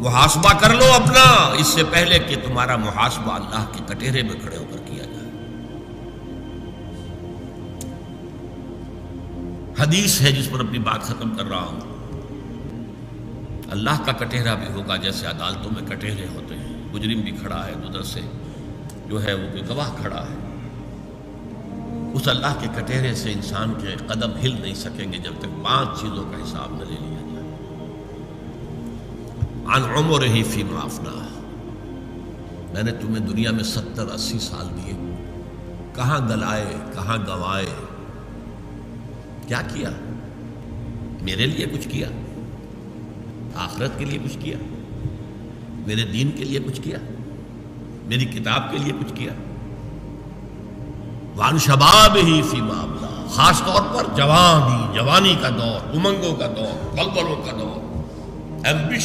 محاسبہ کر لو اپنا اس سے پہلے کہ تمہارا محاسبہ اللہ کے کٹہرے میں کھڑے ہو کر کیا جائے۔ حدیث ہے جس پر اپنی بات ختم کر رہا ہوں، اللہ کا کٹہرا بھی ہوگا جیسے عدالتوں میں کٹہرے ہوتے ہیں، مجرم بھی کھڑا ہے، ادھر سے جو ہے وہ کوئی گواہ کھڑا ہے، اس اللہ کے کٹہرے سے انسان کے قدم ہل نہیں سکیں گے جب تک 5 چیزوں کا حساب نہ لے لیا جائے۔ عن عمرہ فیما افناہ، میں نے تمہیں دنیا میں 70-80 سال دیے، کہاں گلائے، کہاں گوائے، کیا کیا؟ میرے لیے کچھ کیا؟ آخرت کے لیے کچھ کیا؟ میرے دین کے لیے کچھ کیا؟ میری کتاب کے لیے کچھ کیا؟ وان شباب ہی فیما ابلا، خاص طور پر جوانی کا دور، امنگوں کا دور، بلبلوں کا دور، ایمبیشن